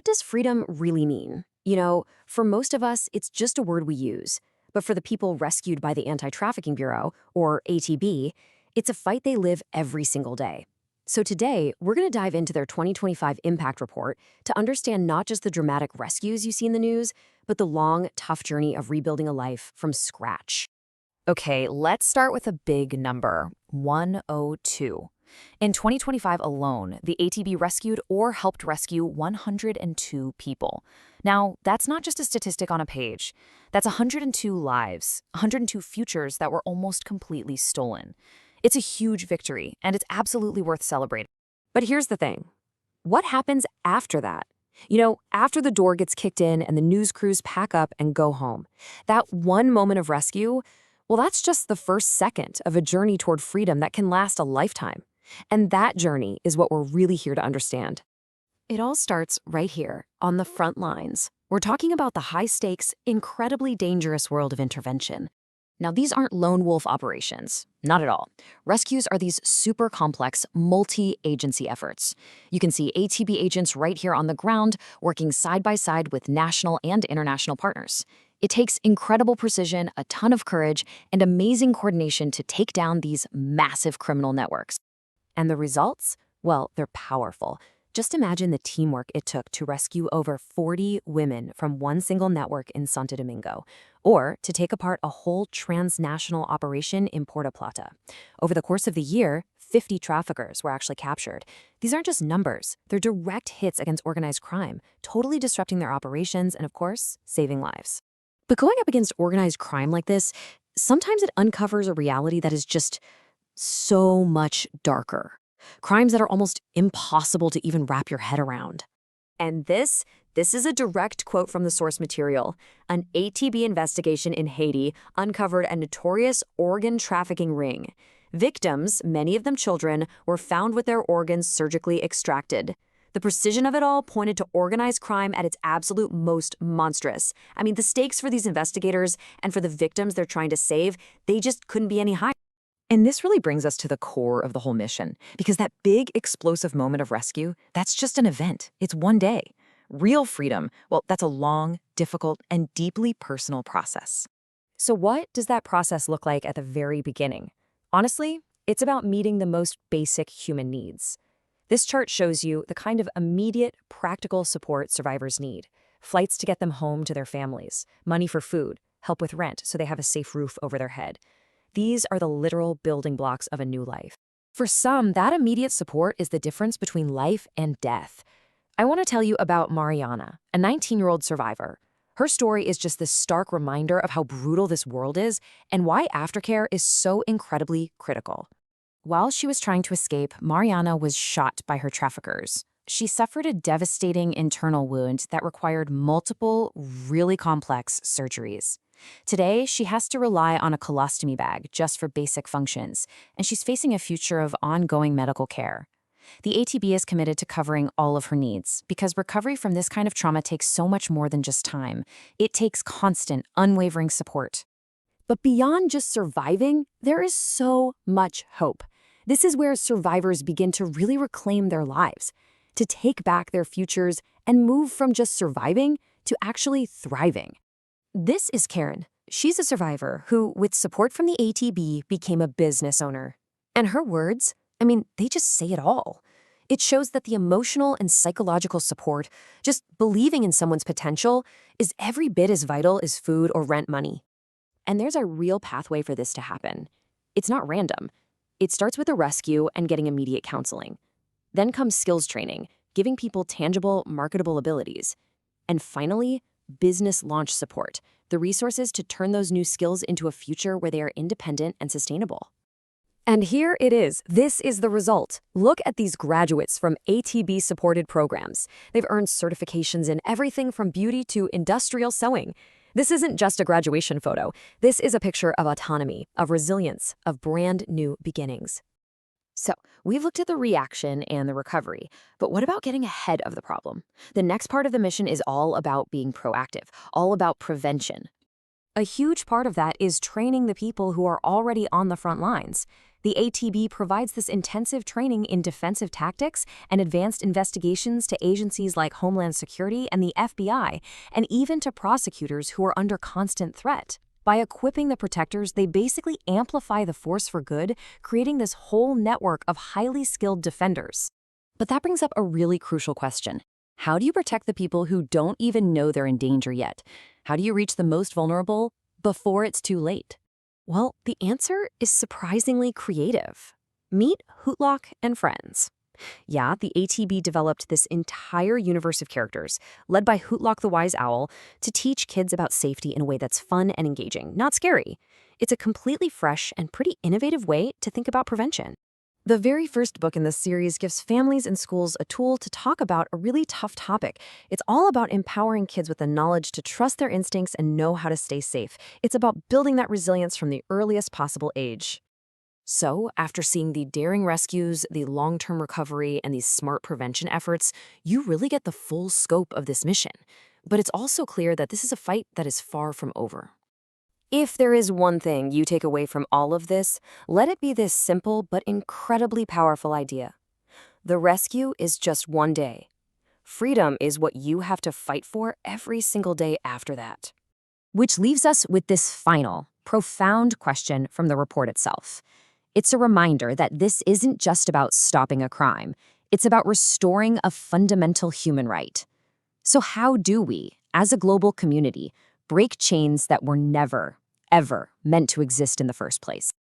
does freedom really mean? For most of us, it's just a word we use. But for the people rescued by the Anti-Trafficking Bureau, or ATB, it's a fight they live every single day. So today, we're going to dive into their 2025 impact report to understand not just the dramatic rescues you see in the news, but the long, tough journey of rebuilding a life from scratch. Okay, let's start with a big number, 102. In 2025 alone, the ATB rescued or helped rescue 102 people. Now, that's not just a statistic on a page. That's 102 lives, 102 futures that were almost completely stolen. It's a huge victory, and it's absolutely worth celebrating. But here's the thing. What happens after that? After the door gets kicked in and the news crews pack up and go home. That one moment of rescue, well, that's just the first second of a journey toward freedom that can last a lifetime. And that journey is what we're really here to understand. It all starts right here, on the front lines. We're talking about the high-stakes, incredibly dangerous world of intervention. Now, these aren't lone wolf operations. Not at all. Rescues are these super complex, multi-agency efforts. You can see ATB agents right here on the ground, working side by side with national and international partners. It takes incredible precision, a ton of courage, and amazing coordination to take down these massive criminal networks. And the results? Well, they're powerful. Just imagine the teamwork it took to rescue over 40 women from one single network in Santo Domingo, or to take apart a whole transnational operation in Puerto Plata. Over the course of the year, 50 traffickers were actually captured. These aren't just numbers, they're direct hits against organized crime, totally disrupting their operations and, of course, saving lives. But going up against organized crime like this, sometimes it uncovers a reality that is just so much darker. Crimes that are almost impossible to even wrap your head around. And this is a direct quote from the source material. An ATB investigation in Haiti uncovered a notorious organ trafficking ring. Victims, many of them children, were found with their organs surgically extracted. The precision of it all pointed to organized crime at its absolute most monstrous. I mean, the stakes for these investigators and for the victims they're trying to save, they just couldn't be any higher. And this really brings us to the core of the whole mission, because that big, explosive moment of rescue, that's just an event. It's one day. Real freedom, well, that's a long, difficult, and deeply personal process. So what does that process look like at the very beginning? Honestly, it's about meeting the most basic human needs. This chart shows you the kind of immediate, practical support survivors need. Flights to get them home to their families, money for food, help with rent so they have a safe roof over their head. These are the literal building blocks of a new life. For some, that immediate support is the difference between life and death. I want to tell you about Mariana, a 19-year-old survivor. Her story is just this stark reminder of how brutal this world is and why aftercare is so incredibly critical. While she was trying to escape, Mariana was shot by her traffickers. She suffered a devastating internal wound that required multiple, really complex surgeries. Today, she has to rely on a colostomy bag just for basic functions, and she's facing a future of ongoing medical care. The ATB is committed to covering all of her needs, because recovery from this kind of trauma takes so much more than just time. It takes constant, unwavering support. But beyond just surviving, there is so much hope. This is where survivors begin to really reclaim their lives, to take back their futures and move from just surviving to actually thriving. This is Karen. She's a survivor who, with support from the ATB, became a business owner. And her words, they just say it all. It shows that the emotional and psychological support, just believing in someone's potential, is every bit as vital as food or rent money. And there's a real pathway for this to happen. It's not random. It starts with a rescue and getting immediate counseling. Then comes skills training, giving people tangible, marketable abilities. And finally, business launch support, the resources to turn those new skills into a future where they are independent and sustainable. And here it is. This is the result. Look at these graduates from ATB-supported programs. They've earned certifications in everything from beauty to industrial sewing. This isn't just a graduation photo. This is a picture of autonomy, of resilience, of brand new beginnings. So, we've looked at the reaction and the recovery, but what about getting ahead of the problem? The next part of the mission is all about being proactive, all about prevention. A huge part of that is training the people who are already on the front lines. The ATB provides this intensive training in defensive tactics and advanced investigations to agencies like Homeland Security and the FBI, and even to prosecutors who are under constant threat. By equipping the protectors, they basically amplify the force for good, creating this whole network of highly skilled defenders. But that brings up a really crucial question. How do you protect the people who don't even know they're in danger yet? How do you reach the most vulnerable before it's too late? Well, the answer is surprisingly creative. Meet Hootlock and Friends. Yeah, the ATB developed this entire universe of characters, led by Hootlock the Wise Owl, to teach kids about safety in a way that's fun and engaging, not scary. It's a completely fresh and pretty innovative way to think about prevention. The very first book in this series gives families and schools a tool to talk about a really tough topic. It's all about empowering kids with the knowledge to trust their instincts and know how to stay safe. It's about building that resilience from the earliest possible age. So, after seeing the daring rescues, the long-term recovery, and these smart prevention efforts, you really get the full scope of this mission. But it's also clear that this is a fight that is far from over. If there is one thing you take away from all of this, let it be this simple but incredibly powerful idea. The rescue is just one day. Freedom is what you have to fight for every single day after that. Which leaves us with this final, profound question from the report itself. It's a reminder that this isn't just about stopping a crime. It's about restoring a fundamental human right. So how do we, as a global community, break chains that were never, ever meant to exist in the first place?